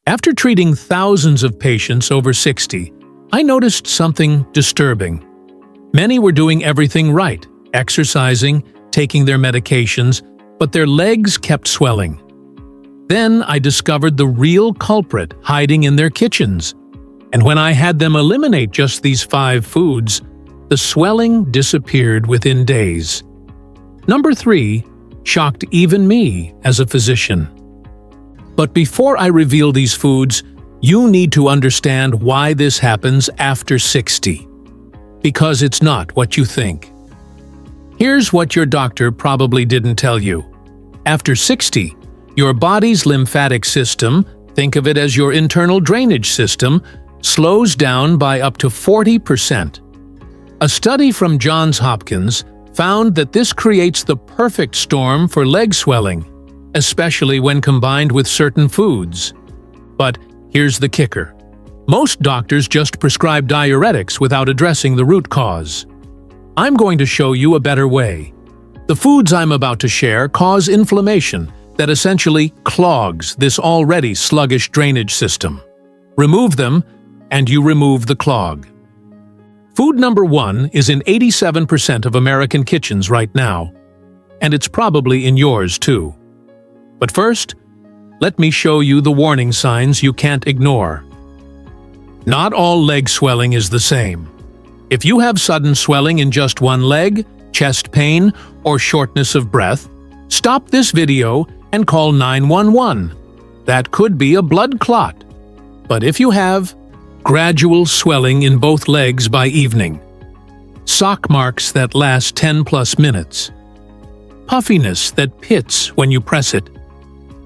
After treating thousands of patients over 60, I noticed something disturbing. Many were doing everything right, exercising, taking their medications, but their legs kept swelling. Then I discovered the real culprit hiding in their kitchens. And when I had them eliminate just these 5 foods, the swelling disappeared within days. Number 3 shocked even me as a physician. But before I reveal these foods, you need to understand why this happens after 60. Because it's not what you think. Here's what your doctor probably didn't tell you. After 60, your body's lymphatic system, think of it as your internal drainage system, slows down by up to 40%. A study from Johns Hopkins found that this creates the perfect storm for leg swelling, especially when combined with certain foods. But here's the kicker. Most doctors just prescribe diuretics without addressing the root cause. I'm going to show you a better way. The foods I'm about to share cause inflammation that essentially clogs this already sluggish drainage system. Remove them, and you remove the clog. Food number 1 is in 87% of American kitchens right now, and it's probably in yours too. But first, let me show you the warning signs you can't ignore. Not all leg swelling is the same. If you have sudden swelling in just one leg, chest pain, or shortness of breath, stop this video and call 911. That could be a blood clot. But if you have gradual swelling in both legs by evening, sock marks that last 10+ minutes, puffiness that pits when you press it,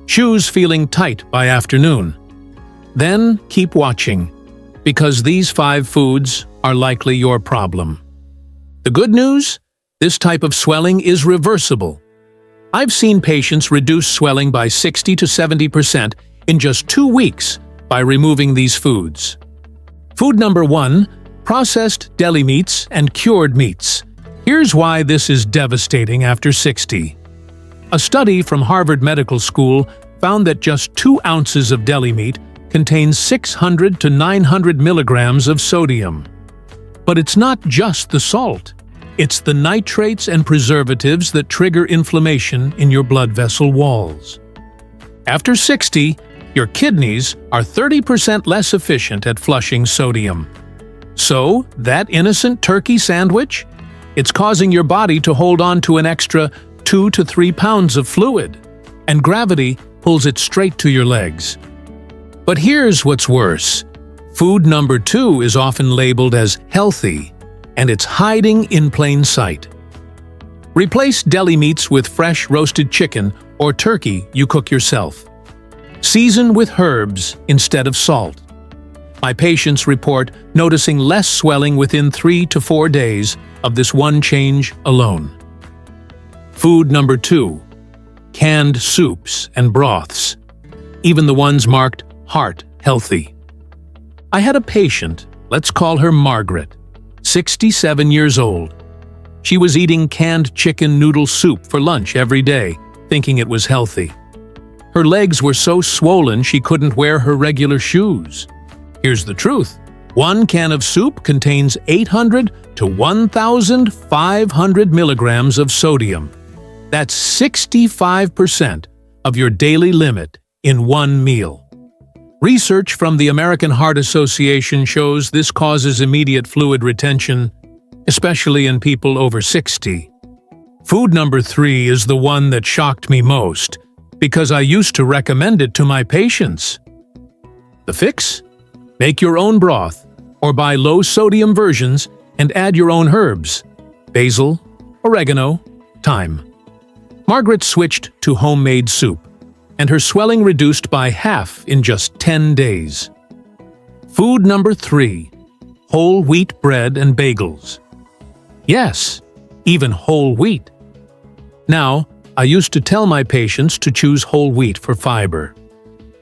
shoes feeling tight by afternoon, then keep watching, because these 5 foods are likely your problem. The good news? This type of swelling is reversible. I've seen patients reduce swelling by 60 to 70% in just 2 weeks by removing these foods. Food number 1, processed deli meats and cured meats. Here's why this is devastating after 60. A study from Harvard Medical School found that just 2 ounces of deli meat contains 600 to 900 milligrams of sodium. But it's not just the salt. It's the nitrates and preservatives that trigger inflammation in your blood vessel walls. After 60, your kidneys are 30% less efficient at flushing sodium. So, that innocent turkey sandwich? It's causing your body to hold on to an extra 2 to 3 pounds of fluid, and gravity pulls it straight to your legs. But here's what's worse. Food number 2 is often labeled as healthy, and it's hiding in plain sight. Replace deli meats with fresh roasted chicken or turkey you cook yourself. Season with herbs instead of salt. My patients report noticing less swelling within 3 to 4 days of this one change alone. Food number 2. Canned soups and broths, even the ones marked heart healthy. I had a patient, let's call her Margaret, 67 years old. She was eating canned chicken noodle soup for lunch every day, thinking it was healthy. Her legs were so swollen she couldn't wear her regular shoes. Here's the truth. 1 can of soup contains 800 to 1,500 milligrams of sodium. That's 65% of your daily limit in one meal. Research from the American Heart Association shows this causes immediate fluid retention, especially in people over 60. Food number 3 is the one that shocked me most, because I used to recommend it to my patients. The fix? Make your own broth, or buy low-sodium versions and add your own herbs: basil, oregano, thyme. Margaret switched to homemade soup, and her swelling reduced by half in just 10 days. Food number 3, whole wheat bread and bagels. Yes, even whole wheat. Now, I used to tell my patients to choose whole wheat for fiber.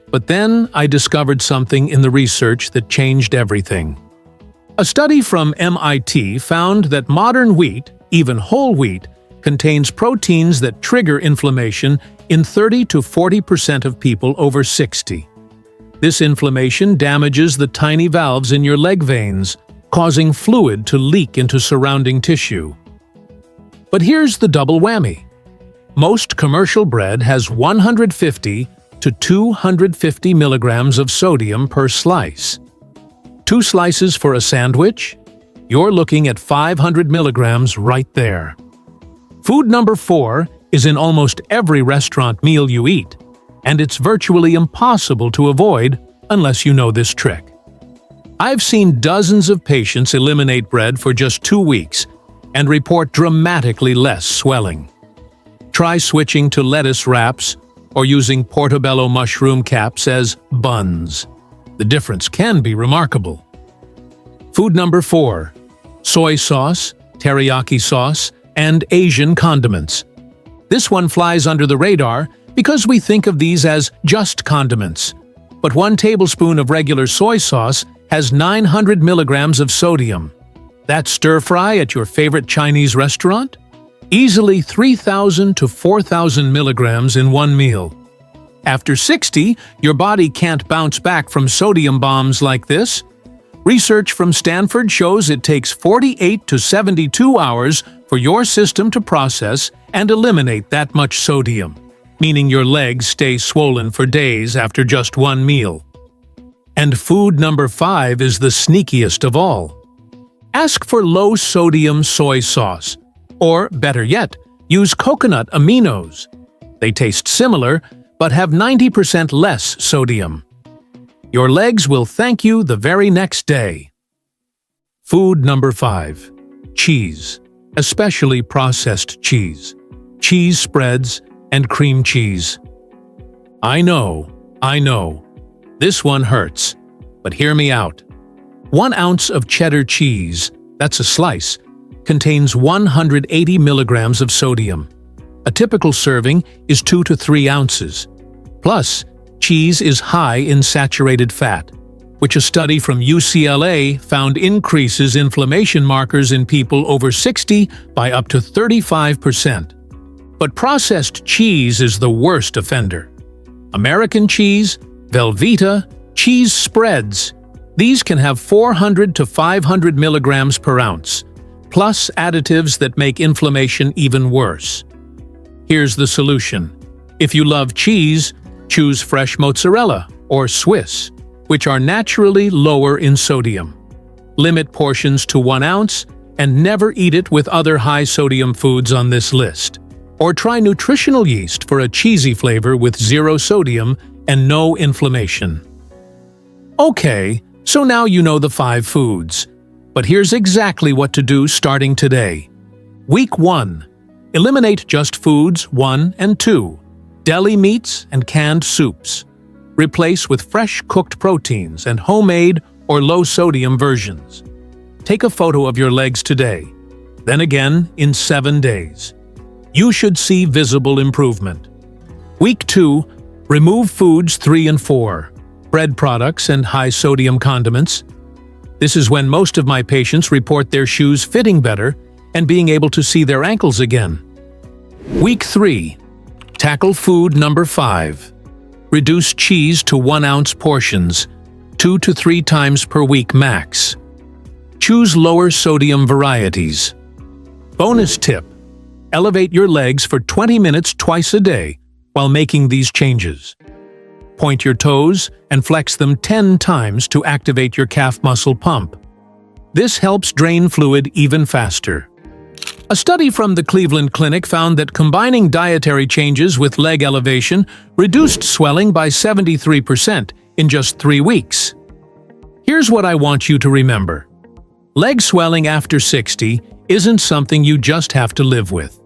But then I discovered something in the research that changed everything. A study from MIT found that modern wheat, even whole wheat, contains proteins that trigger inflammation in 30 to 40% of people over 60. This inflammation damages the tiny valves in your leg veins, causing fluid to leak into surrounding tissue. But here's the double whammy. Most commercial bread has 150 to 250 milligrams of sodium per slice. 2 slices for a sandwich? You're looking at 500 milligrams right there. Food number 4 is in almost every restaurant meal you eat, and it's virtually impossible to avoid unless you know this trick. I've seen dozens of patients eliminate bread for just 2 weeks and report dramatically less swelling. Try switching to lettuce wraps or using portobello mushroom caps as buns. The difference can be remarkable. Food number 4: soy sauce, teriyaki sauce, and Asian condiments. This one flies under the radar because we think of these as just condiments. But 1 tablespoon of regular soy sauce has 900 milligrams of sodium. That stir-fry at your favorite Chinese restaurant? Easily 3,000 to 4,000 milligrams in one meal. After 60, your body can't bounce back from sodium bombs like this. Research from Stanford shows it takes 48 to 72 hours for your system to process and eliminate that much sodium, meaning your legs stay swollen for days after just one meal. And food number 5 is the sneakiest of all. Ask for low-sodium soy sauce, or better yet, use coconut aminos. They taste similar, but have 90% less sodium. Your legs will thank you the very next day. Food number 5: cheese, especially processed cheese, cheese spreads, and cream cheese. I know. This one hurts, but hear me out. 1 ounce of cheddar cheese, that's a slice, contains 180 milligrams of sodium. A typical serving is 2 to 3 ounces. Plus, cheese is high in saturated fat, which a study from UCLA found increases inflammation markers in people over 60 by up to 35%. But processed cheese is the worst offender. American cheese, Velveeta, cheese spreads. These can have 400 to 500 milligrams per ounce, plus additives that make inflammation even worse. Here's the solution. If you love cheese, choose fresh mozzarella or Swiss, which are naturally lower in sodium. Limit portions to 1 ounce and never eat it with other high-sodium foods on this list. Or try nutritional yeast for a cheesy flavor with 0 sodium and no inflammation. Okay, so now you know the 5 foods. But here's exactly what to do starting today. Week 1. Eliminate just foods 1 and 2, deli meats and canned soups. Replace with fresh cooked proteins and homemade or low-sodium versions. Take a photo of your legs today, then again in 7 days. You should see visible improvement. Week 2. Remove foods 3 and 4, bread products and high-sodium condiments. This is when most of my patients report their shoes fitting better and being able to see their ankles again. Week 3. Tackle food number 5. Reduce cheese to 1-ounce portions, 2 to 3 times per week max. Choose lower sodium varieties. Bonus tip: elevate your legs for 20 minutes twice a day while making these changes. Point your toes and flex them 10 times to activate your calf muscle pump. This helps drain fluid even faster. A study from the Cleveland Clinic found that combining dietary changes with leg elevation reduced swelling by 73% in just 3 weeks. Here's what I want you to remember. Leg swelling after 60 isn't something you just have to live with.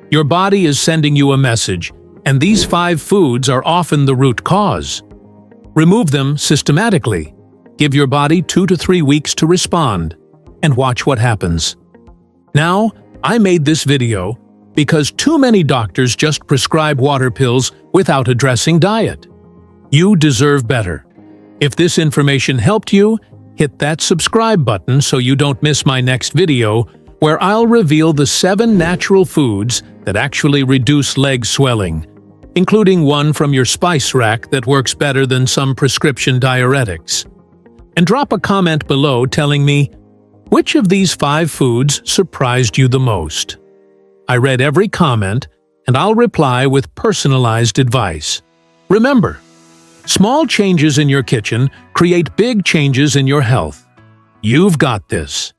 Your body is sending you a message, and these 5 foods are often the root cause. Remove them systematically. Give your body 2 to 3 weeks to respond, and watch what happens. Now, I made this video because too many doctors just prescribe water pills without addressing diet. You deserve better. If this information helped you, hit that subscribe button so you don't miss my next video, where I'll reveal the 7 natural foods that actually reduce leg swelling. including one from your spice rack that works better than some prescription diuretics. And drop a comment below telling me, which of these 5 foods surprised you the most? I read every comment, and I'll reply with personalized advice. Remember, small changes in your kitchen create big changes in your health. You've got this.